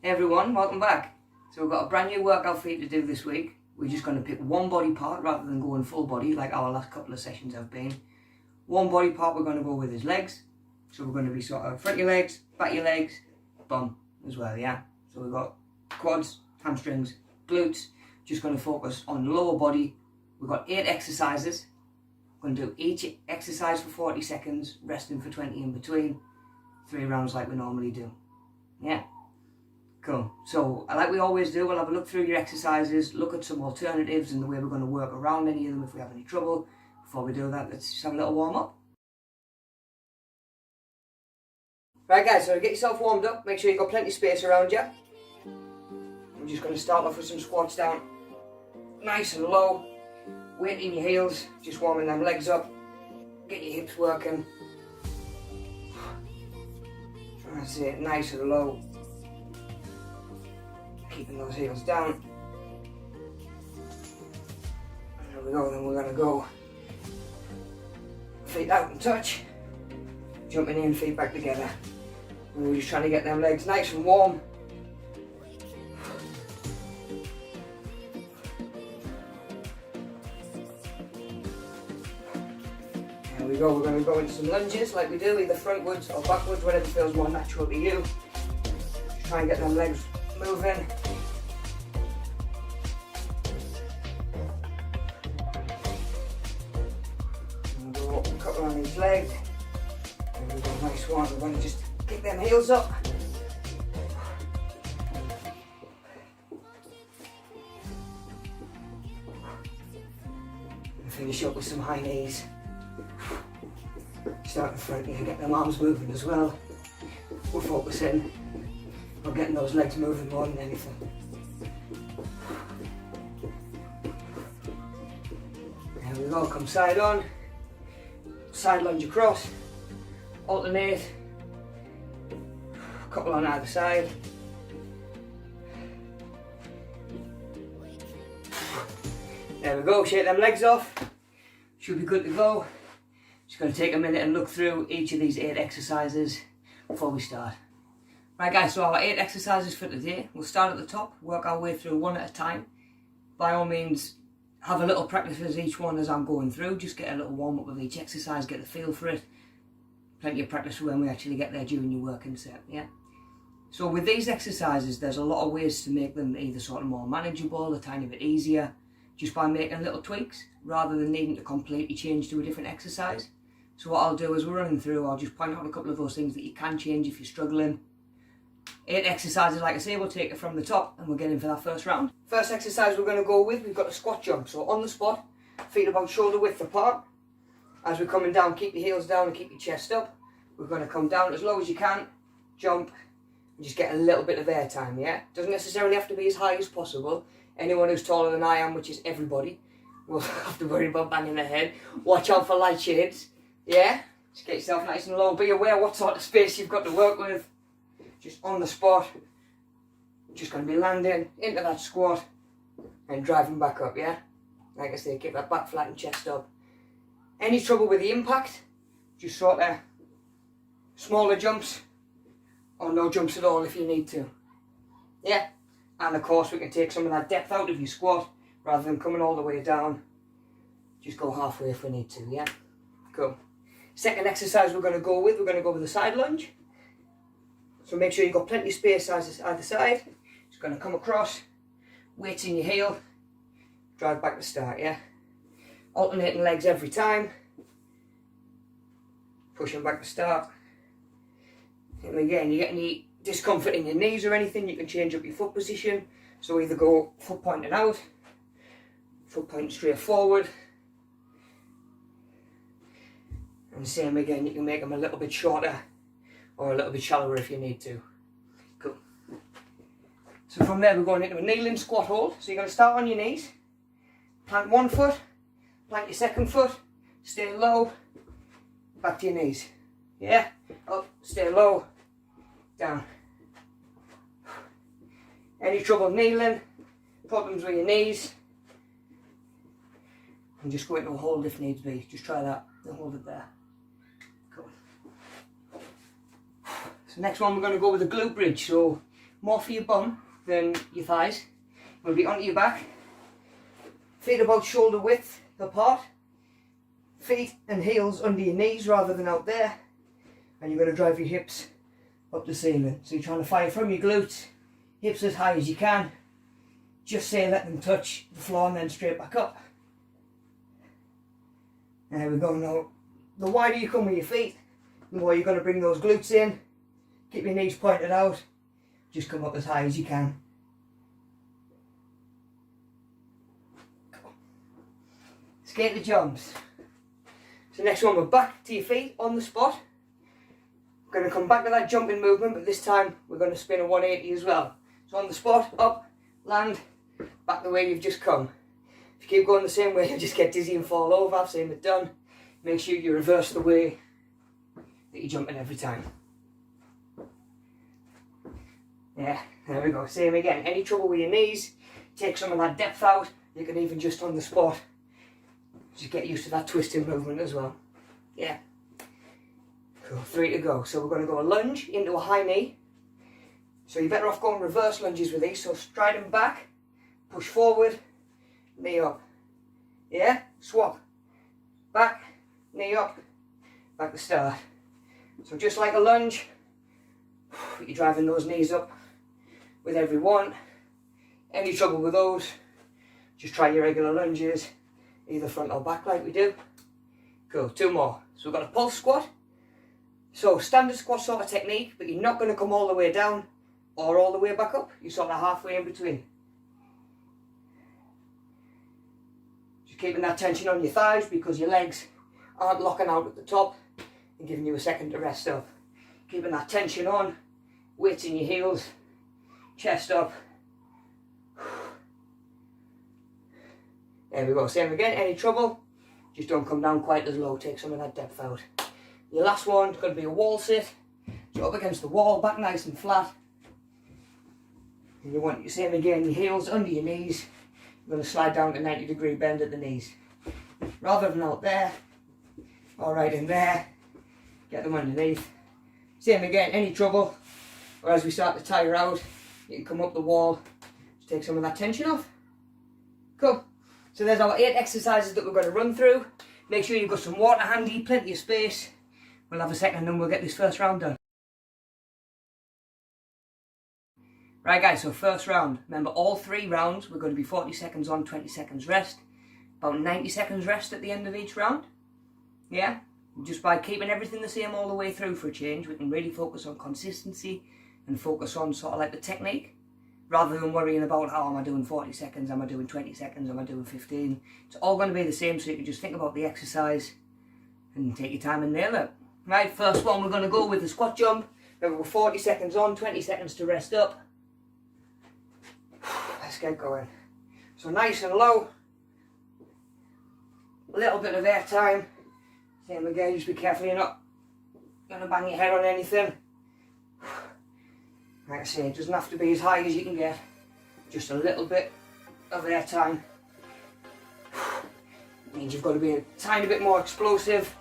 Hey everyone, welcome back. So we've got a brand new workout for you to do this week. We're just going to pick one body part rather than going full body like our last couple of sessions have been. One body part we're going to go with is legs. So we're going to be sort of front your legs, back your legs, bum as well, yeah. So we've got quads, hamstrings, glutes. Just going to focus on the lower body. We've got 8 exercises. We're going to do each exercise for 40 seconds, resting for 20 in between. 3 rounds like we normally do. Yeah. Cool. So, like we always do, we'll have a look through your exercises, look at some alternatives and the way we're going to work around any of them if we have any trouble. Before we do that, let's just have a little warm up. Right guys, so to get yourself warmed up, make sure you've got plenty of space around you. I'm just going to start off with some squats down, nice and low, weight in your heels, just warming them legs up, get your hips working. That's it, nice and low. Keeping those heels down. There we go, then we're going to go feet out and touch, jumping in, feet back together. And we're just trying to get them legs nice and warm. There we go, we're going to go into some lunges like we do, either frontwards or backwards, whatever feels more natural to you. Just try and get them legs moving. And go up and cut around each leg. There we go, nice one. We're going to just kick them heels up. And finish up with some high knees. Start in front here, get them arms moving as well. We're focusing on getting those legs moving more than anything. There we go, come side on, side lunge across, alternate, couple on either side. There we go, shake them legs off, should be good to go. Just going to take a minute and look through each of these 8 exercises before we start. Right guys, so our 8 exercises for today. We'll start at the top, work our way through one at a time. By all means, have a little practice with each one as I'm going through. Just get a little warm up with each exercise, get the feel for it. Plenty of practice for when we actually get there during your working set, yeah? So with these exercises, there's a lot of ways to make them either sort of more manageable, a tiny bit easier, just by making little tweaks, rather than needing to completely change to a different exercise. So what I'll do as we're running through, I'll just point out a couple of those things that you can change if you're struggling. 8 exercises, like I say, we'll take it from the top and we'll get in for that first round. First exercise we're going to go with, we've got a squat jump. So on the spot, feet about shoulder width apart. As we're coming down, keep your heels down and keep your chest up. We're going to come down as low as you can, jump, and just get a little bit of air time, yeah? Doesn't necessarily have to be as high as possible. Anyone who's taller than I am, which is everybody, will have to worry about banging their head. Watch out for light shades, yeah? Just get yourself nice and low. Be aware what sort of space you've got to work with. Just on the spot, just going to be landing into that squat and driving back up, yeah? Like I say, keep that back flat and chest up. Any trouble with the impact, just sort of smaller jumps or no jumps at all if you need to, yeah? And of course we can take some of that depth out of your squat rather than coming all the way down. Just go halfway if we need to, yeah? Cool. Second exercise we're going to go with a side lunge. So make sure you've got plenty of space either side. Just going to come across, weights in your heel, drive back to start, yeah? Alternating legs every time. Pushing back to start. And again, you get any discomfort in your knees or anything, you can change up your foot position. So either go foot pointing out, foot pointing straight forward. And same again, you can make them a little bit shorter or a little bit shallower if you need to. Cool. So from there we're going into a kneeling squat hold. So you're going to start on your knees, plant one foot, plant your second foot, stay low, back to your knees. Yeah, up, stay low, down. Any trouble kneeling, problems with your knees, and just go into a hold if needs be. Just try that and hold it there. Cool. So next one we're going to go with a glute bridge. So more for your bum than your thighs. We'll be onto your back. Feet about shoulder width apart. Feet and heels under your knees rather than out there. And you're going to drive your hips up the ceiling. So you're trying to fire from your glutes, hips as high as you can. Just say let them touch the floor and then straight back up. There we go. Now, the wider you come with your feet, the more you're going to bring those glutes in. Keep your knees pointed out. Just come up as high as you can. Skate the jumps. So next one, we're back to your feet on the spot. We're going to come back to that jumping movement, but this time we're going to spin a 180 as well. So on the spot, up, land, back the way you've just come. If you keep going the same way, you'll just get dizzy and fall over. Same with done. Make sure you reverse the way that you're jumping every time. Yeah, there we go. Same again. Any trouble with your knees, take some of that depth out. You can even just on the spot, just get used to that twisting movement as well. Yeah. Cool. 3 to go. So we're going to go a lunge into a high knee. So you're better off going reverse lunges with these. So stride them back, push forward, knee up. Yeah? Swap. Back, knee up, back to start. So just like a lunge, you're driving those knees up with every one. Any trouble with those, just try your regular lunges, either front or back like we do. Cool, 2 more. So we've got a pulse squat. So standard squat sort of technique, but you're not going to come all the way down or all the way back up. You're sort of halfway in between. Just keeping that tension on your thighs because your legs aren't locking out at the top and giving you a second to rest up. Keeping that tension on, weights in your heels, chest up. There we go, same again. Any trouble, just don't come down quite as low, take some of that depth out. Your last one's going to be a wall sit. So up against the wall, back nice and flat. And you want, same again, your heels under your knees. You're going to slide down to 90-degree bend at the knees. Rather than out there, or right in there, get them underneath. Same again, any trouble, or as we start to tire out, you can come up the wall, just take some of that tension off. Cool. So there's our 8 exercises that we're going to run through. Make sure you've got some water handy, plenty of space. We'll have a second and then we'll get this first round done. Right guys, so first round. Remember all 3 rounds, we're going to be 40 seconds on, 20 seconds rest. About 90 seconds rest at the end of each round. Yeah? Just by keeping everything the same all the way through for a change, we can really focus on consistency and focus on sort of like the technique. Rather than worrying about, oh, am I doing 40 seconds, am I doing 20 seconds, am I doing 15? It's all going to be the same, so you can just think about the exercise and take your time and nail it. Right, first one we're going to go with the squat jump. Remember, we're 40 seconds on, 20 seconds to rest up. Let's get going. So nice and low. A little bit of air time. Same again, just be careful you're not going to bang your head on anything. Like I say, it doesn't have to be as high as you can get. Just a little bit of air time. It means you've got to be a tiny bit more explosive.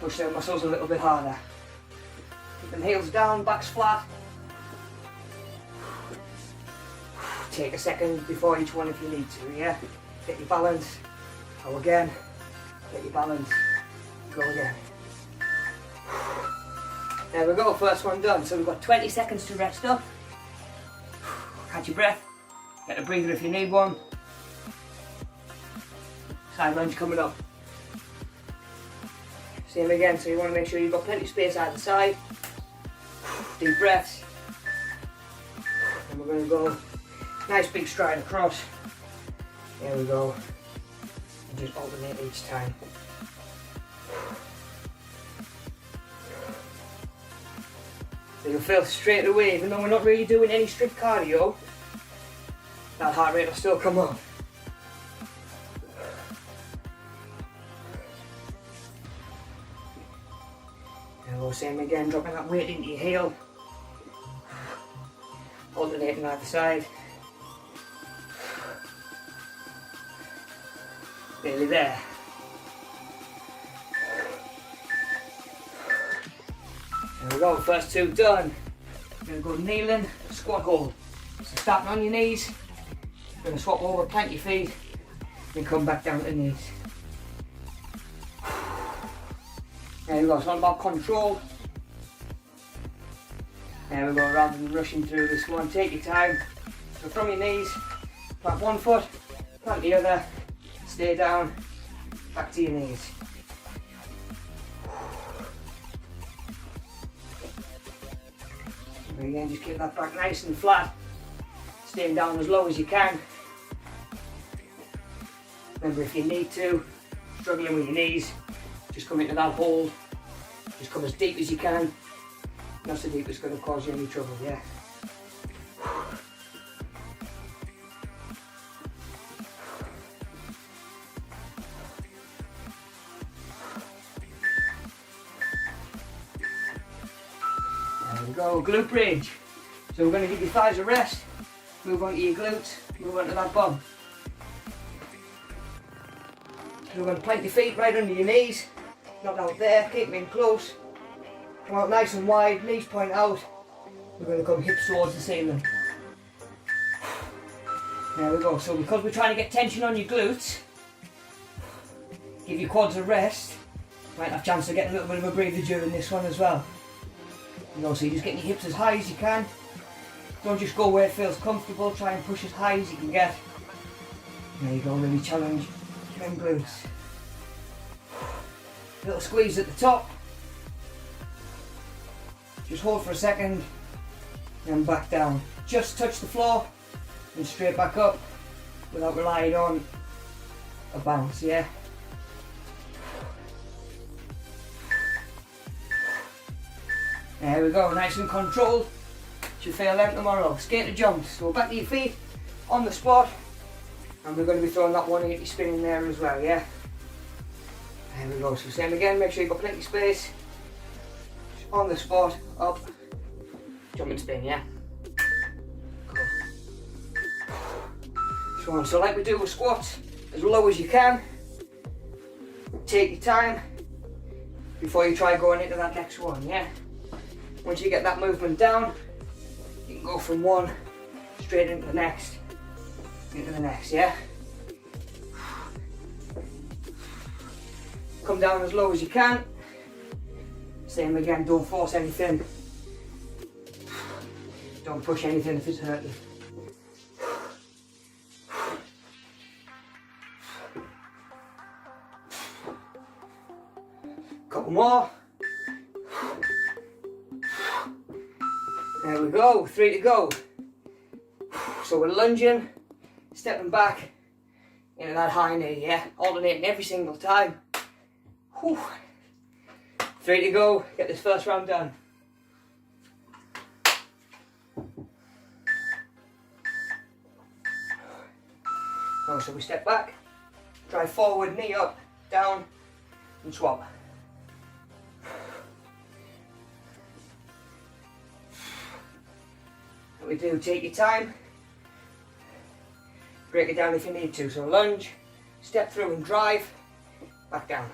Push their muscles a little bit harder. Keep them heels down, backs flat. Take a second before each one if you need to, yeah? Get your balance. Go again. Get your balance. Go again. There we go, first one done. So we've got 20 seconds to rest up. Catch your breath. Get a breather if you need one. Side lunge coming up. Same again, so you want to make sure you've got plenty of space either side. Deep breaths. And we're going to go nice big stride across. There we go. And just alternate each time. So you'll feel straight away, even though we're not really doing any strict cardio, that heart rate will still come up. And we'll same again, dropping that weight into your heel. Alternating either side. Nearly there. There we go, first 2 done. You're going to go kneeling, squat hold. So starting on your knees, you're going to swap over, plant your feet, then come back down to the knees. There we go, it's all about control. There we go, rather than rushing through this one, take your time. So from your knees, plant one foot, plant the other, stay down, back to your knees. And again, just keep that back nice and flat, staying down as low as you can. Remember, if you need to, struggling with your knees, just come into that hold, just come as deep as you can, not so deep it's going to cause you any trouble, yeah. There we go, glute bridge. So we're going to give your thighs a rest, move on to your glutes, move on to that bum. So we're going to plant your feet right under your knees, not out there, keep them in close. Come out nice and wide, knees point out. We're going to come hips towards the ceiling. There we go. So because we're trying to get tension on your glutes, give your quads a rest, might have a chance of getting a little bit of a breather during this one as well. So you're just getting your hips as high as you can. Don't just go where it feels comfortable, try and push as high as you can get. There you go, really challenge them glutes. Little squeeze at the top. Just hold for a second, and back down. Just touch the floor, and straight back up, without relying on a bounce, yeah? There we go, nice and controlled. Should feel them tomorrow. Skater jumps, so back to your feet, on the spot, and we're going to be throwing that 180 spin in there as well, yeah? There we go, so same again, make sure you've got plenty of space. On the spot, up, jump and spin, yeah? Cool. So like we do with squats, as low as you can. Take your time before you try going into that next one, yeah? Once you get that movement down, you can go from one straight into the next, yeah? Come down as low as you can. Same again, don't force anything. Don't push anything if it's hurting. Couple more. There we go, 3 to go. So we're lunging, stepping back into that high knee, yeah? Alternating every single time. Whew. 3 to go, get this first round done. Oh, so we step back, drive forward, knee up, down, and swap. What we do, take your time, break it down if you need to. So lunge, step through and drive, back down.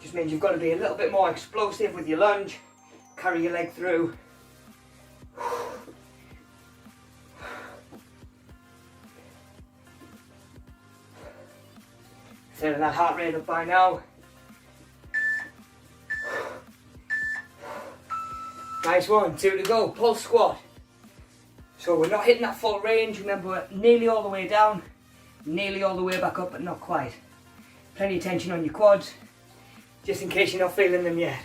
Just means you've got to be a little bit more explosive with your lunge, carry your leg through. Feeling that heart rate up by now. Nice one, 2 to go, pulse squat. So we're not hitting that full range, remember we're nearly all the way down, nearly all the way back up, but not quite. Plenty of tension on your quads, just in case you're not feeling them yet.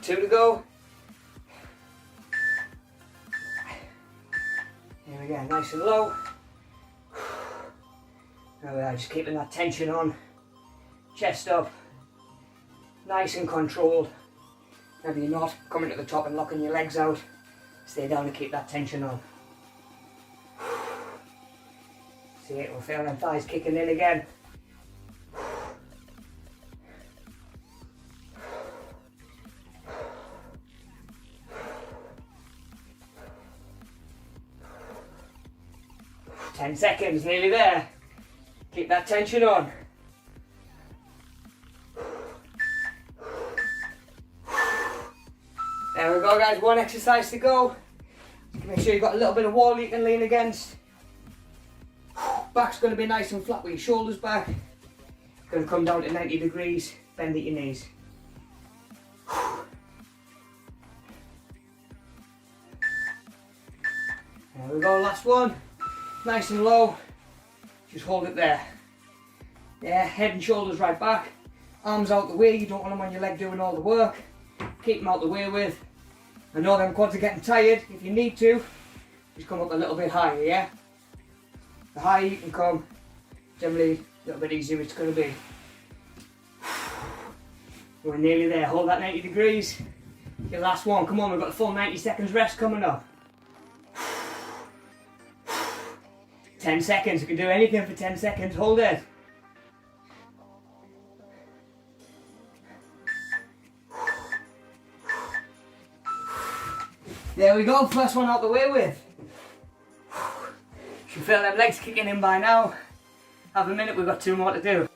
2 to go. Here we go, nice and low. There we are, just keeping that tension on. Chest up, nice and controlled. Maybe you're not, coming to the top and locking your legs out. Stay down to keep that tension on. See it, we're feeling them thighs kicking in again. Ten seconds, nearly there. Keep that tension on. There we go guys, one exercise to go. Make sure you've got a little bit of wall you can lean against. Back's going to be nice and flat with your shoulders back. Going to come down to 90 degrees, bend at your knees. There we go, last one. Nice and low, just hold it there. Yeah, head and shoulders right back. Arms out the way, you don't want them on your leg doing all the work. Keep them out the way with. I know them quads are getting tired. If you need to, just come up a little bit higher, yeah? The higher you can come, generally a little bit easier it's going to be. We're nearly there, hold that 90 degrees. Your last one, come on, we've got a full 90 seconds rest coming up. 10 seconds, you can do anything for 10 seconds, hold it. There we go, first one out the way with. You should feel them legs kicking in by now. Have a minute, we've got 2 more to do.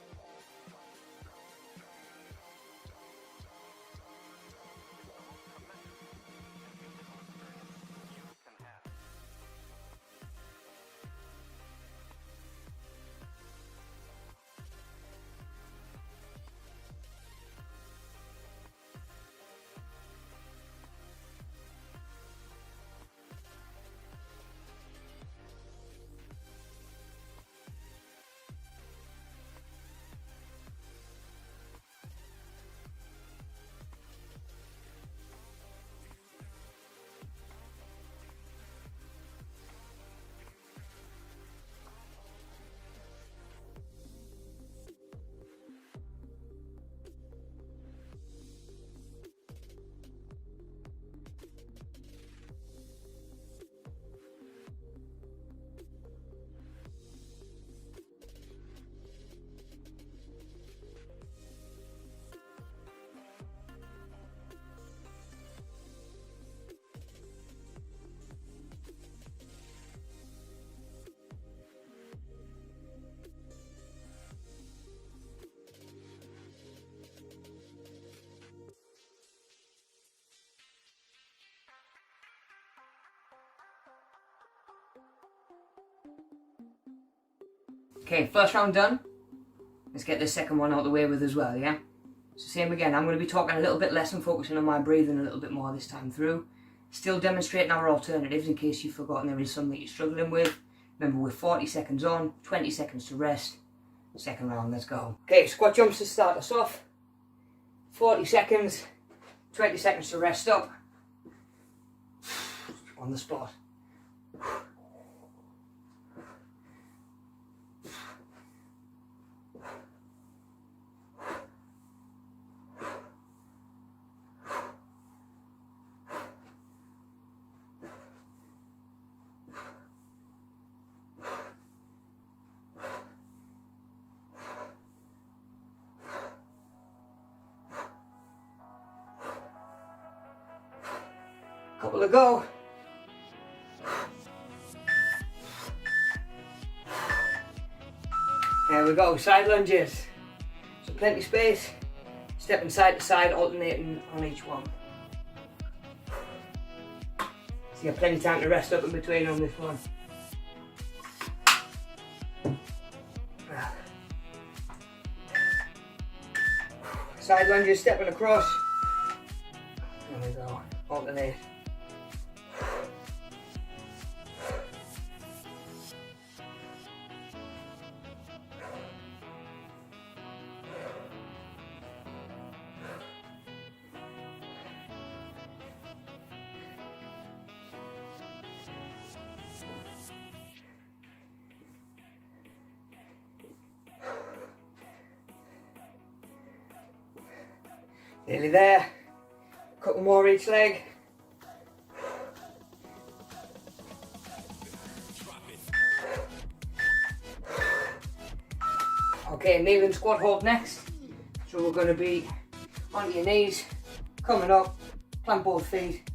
Okay, first round done. Let's get this second one out of the way with as well, yeah? So same again, I'm going to be talking a little bit less and focusing on my breathing a little bit more this time through. Still demonstrating our alternatives in case you've forgotten there is something you're struggling with. Remember, we're 40 seconds on, 20 seconds to rest. Second round, let's go. Okay, squat jumps to start us off. 40 seconds, 20 seconds to rest up. On the spot. Couple to go. There we go, side lunges. So plenty of space, stepping side to side, alternating on each one. So you have plenty of time to rest up in between on this one. Side lunges, stepping across. There we go, alternate. Nearly there. Couple more each leg. Okay, kneeling squat hold next. So we're going to be onto your knees, coming up, plant both feet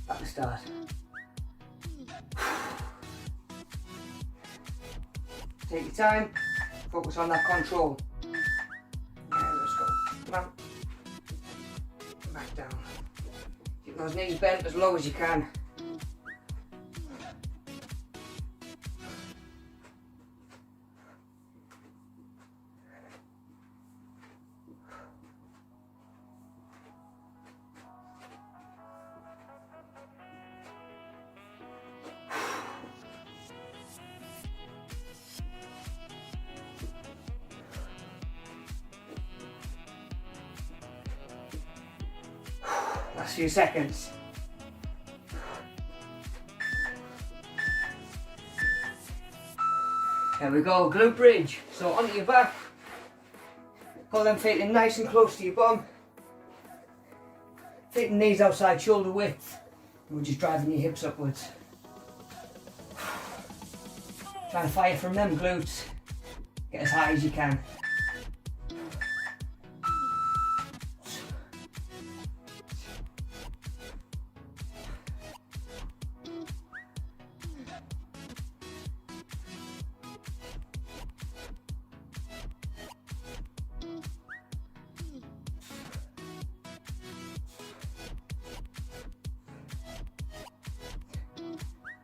at the start. Take your time, focus on that control. Yeah, let's go. Plant. Back down. Keep Keep those knees bent as low as you can. Last few seconds. There we go, glute bridge. So onto your back, pull them feet in nice and close to your bum. Feet and knees outside shoulder width. And we're just driving your hips upwards. Try and fire from them glutes. Get as high as you can.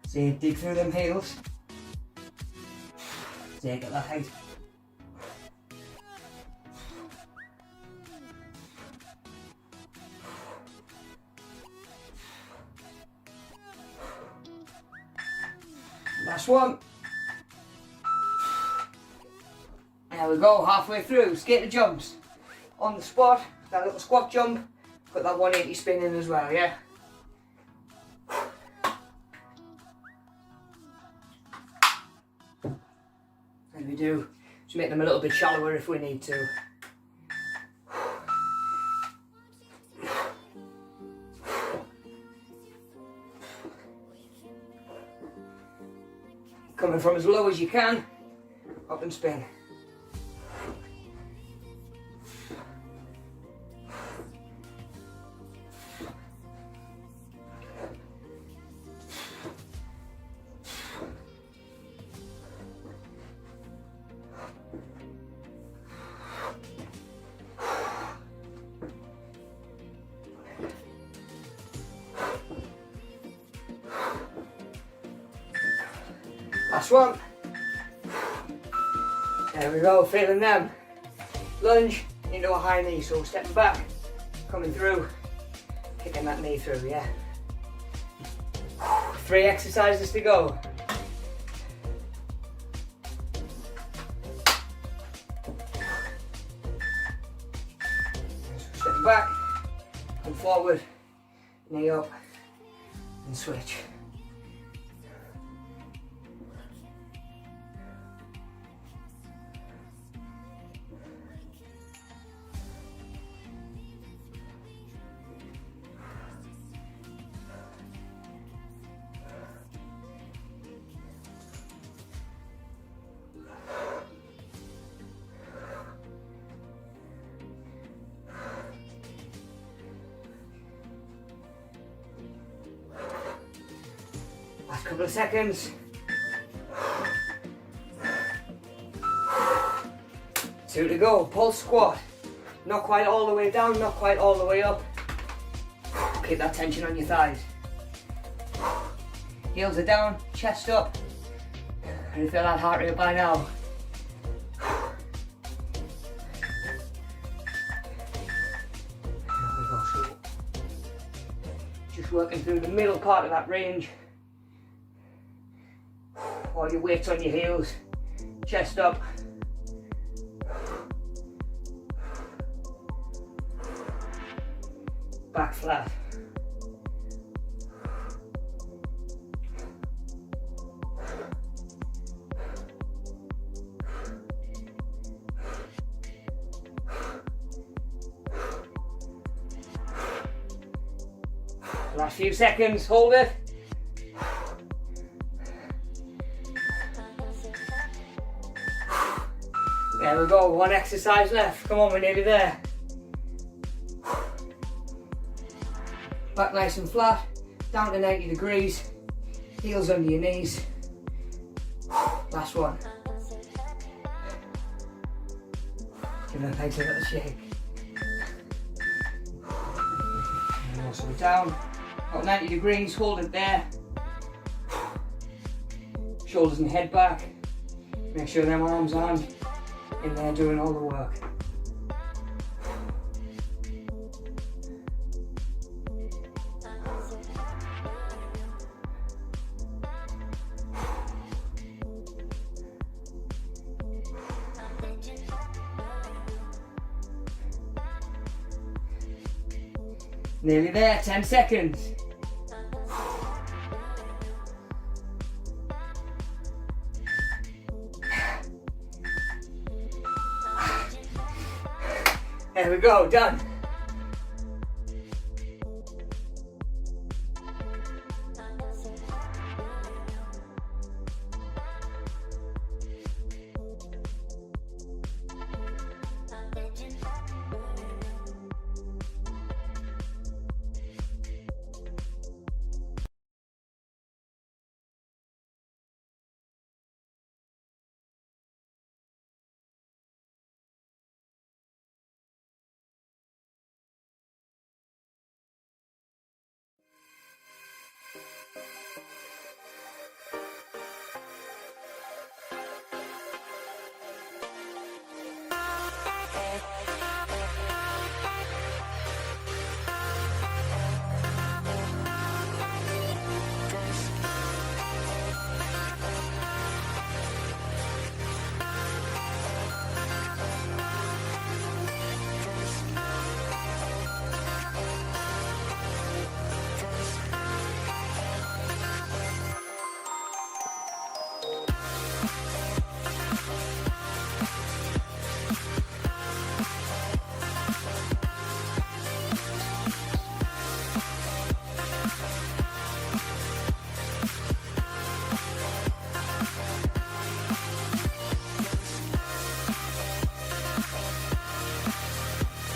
See, dig through them heels. See, get that height. Last one. There we go, halfway through. Skater jumps. On the spot, that little squat jump. Put that 180 spin in as well, yeah? And we do. Just make them a little bit shallower if we need to. Coming from as low as you can, up and spin. Last one. There we go, feeling them. Lunge into a high knee, so stepping back, coming through, kicking that knee through, yeah. 3 exercises to go. Stepping back, come forward, knee up, and switch. Last couple of seconds. 2 to go. Pulse squat. Not quite all the way down, not quite all the way up. Keep that tension on your thighs. Heels are down, chest up. Can you feel that heart rate by now? There we go. So just working through the middle part of that range. All your weight's on your heels, chest up. Back flat. Last few seconds, hold it. There we go, 1 exercise left. Come on, we're nearly there. Back nice and flat, down to 90 degrees, heels under your knees. Last one. Give them legs a little shake. And also down, About 90 degrees, hold it there. Shoulders and head back. Make sure them arms aren't in there doing all the work. Nearly there, 10 seconds. There we go, done.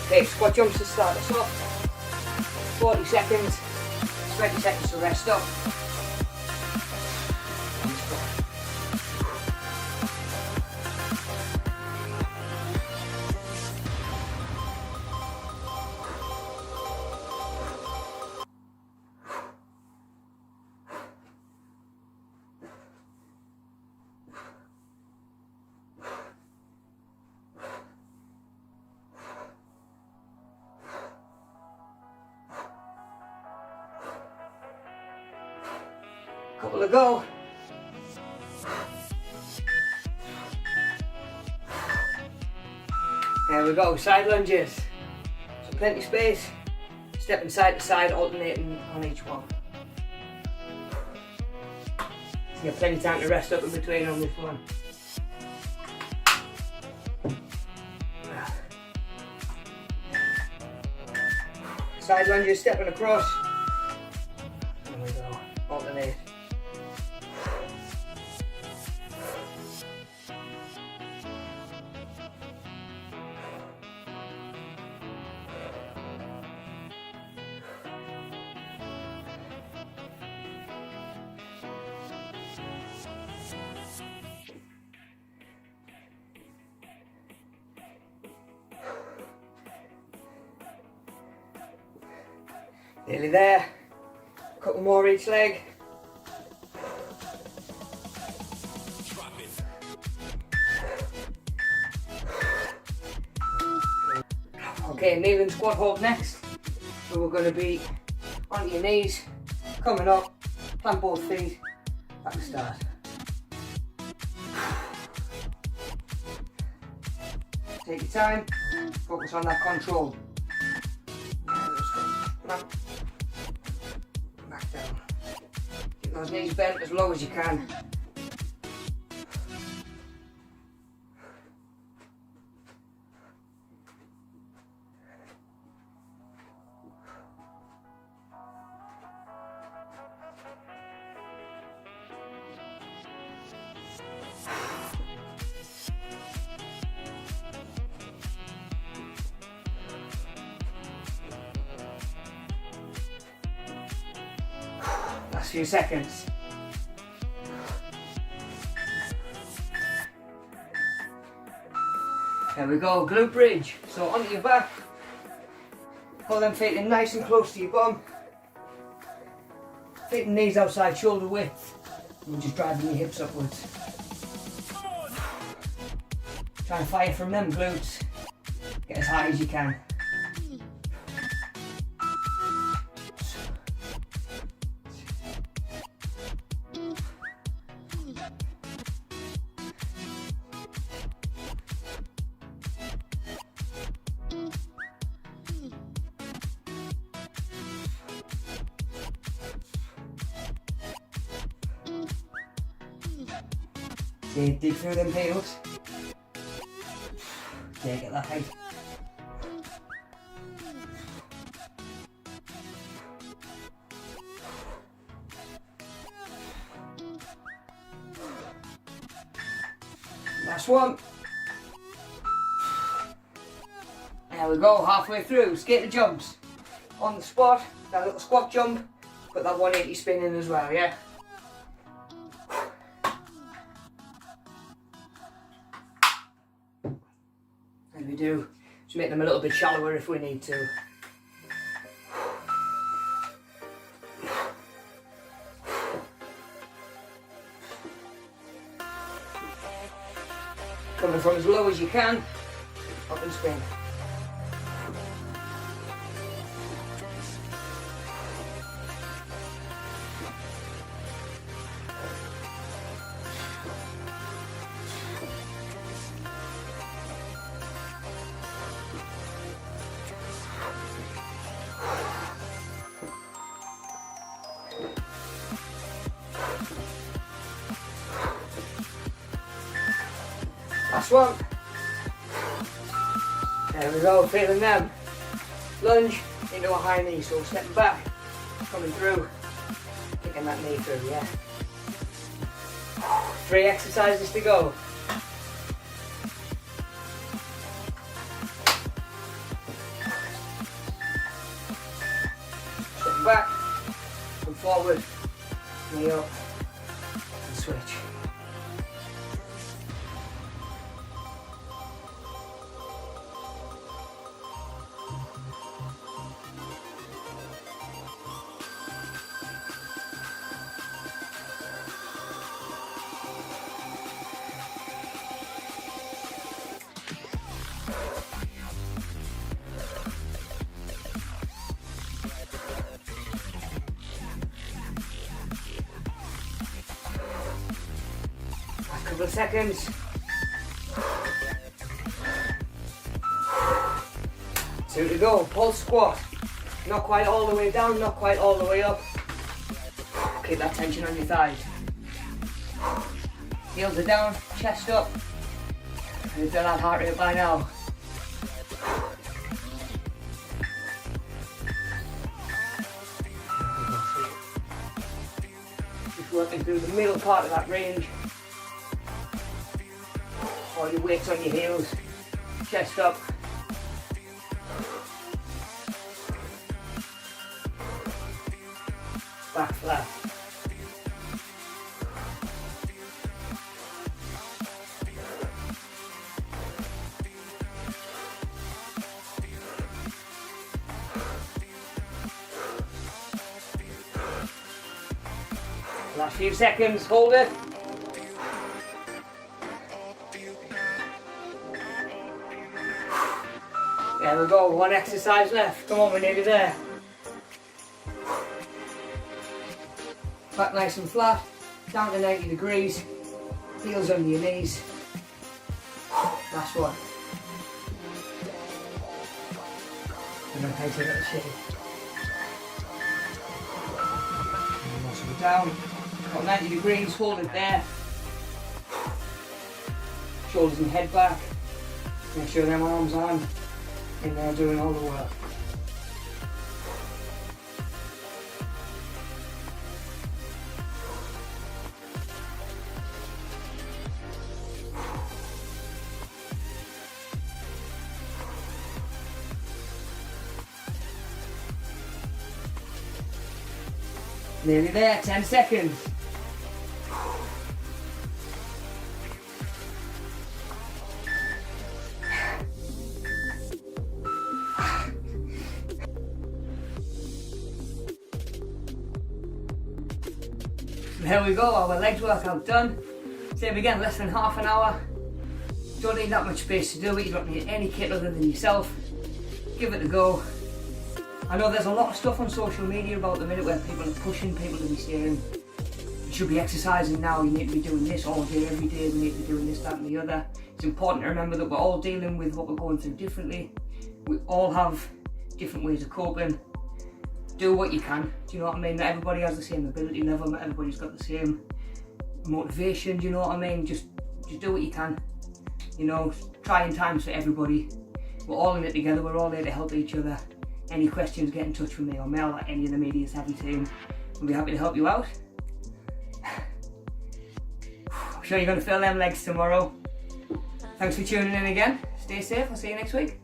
Okay, squat jumps to start us off. 40 seconds, 20 seconds to rest up. Couple to go. There we go, side lunges. So plenty of space. Stepping side to side, alternating on each one. So you have plenty of time to rest up in between on this one. Side lunges, stepping across. There we go, alternate. Nearly there. Couple more each leg. Okay, kneeling squat hold next. So we're going to be onto your knees, coming up, plant both feet, back to start. Take your time, focus on that control. Back down. Keep those knees bent as low as you can. Last few seconds. There we go, glute bridge. So onto your back, pull them feet in nice and close to your bum. Feet and knees outside shoulder width. And just driving your hips upwards. Try and fire from them glutes. Get as high as you can. Dig through them heels. Yeah, get that height. Last one. There we go, halfway through. Skater jumps. On the spot, that little squat jump, put that 180 spin in as well, yeah? As we do, just make them a little bit shallower if we need to. Coming from as low as you can, up and spin. Last one. There we go, feeling them. Lunge into a high knee, so stepping back, coming through, kicking that knee through, yeah. 3 exercises to go. Stepping back, come forward, knee up, and switch. Couple of seconds. 2 to go. Pulse squat. Not quite all the way down, not quite all the way up. Keep that tension on your thighs. Heels are down, chest up. You've done that heart rate by now. Just working through the middle part of that range. All your weights on your heels, chest up. Back flat. Last few seconds, hold it. There we go, 1 exercise left. Come on, we're nearly there. Back nice and flat, down to 90 degrees, heels under your knees. Last one. And then take a little shape. Muscle it down, got 90 degrees, hold it there. Shoulders and head back. Make sure them arms on. And they're doing all the work. Nearly there, 10 seconds. There we go, our legs workout done. Same again, less than half an hour. Don't need that much space to do it, you don't need any kit other than yourself. Give it a go. I know there's a lot of stuff on social media about the minute where people are pushing people to be saying, you should be exercising now, you need to be doing this all day, every day, we need to be doing this, that and the other. It's important to remember that we're all dealing with what we're going through differently. We all have different ways of coping. Do what you can, do you know what I mean? Not everybody has the same ability level, not everybody's got the same motivation, do you know what I mean? Just do what you can. You know, trying times for everybody. We're all in it together, we're all there to help each other. Any questions, get in touch with me or Mel or any of the media savvy team. We'll be happy to help you out. I'm sure you're going to feel them legs tomorrow. Thanks for tuning in again. Stay safe, I'll see you next week.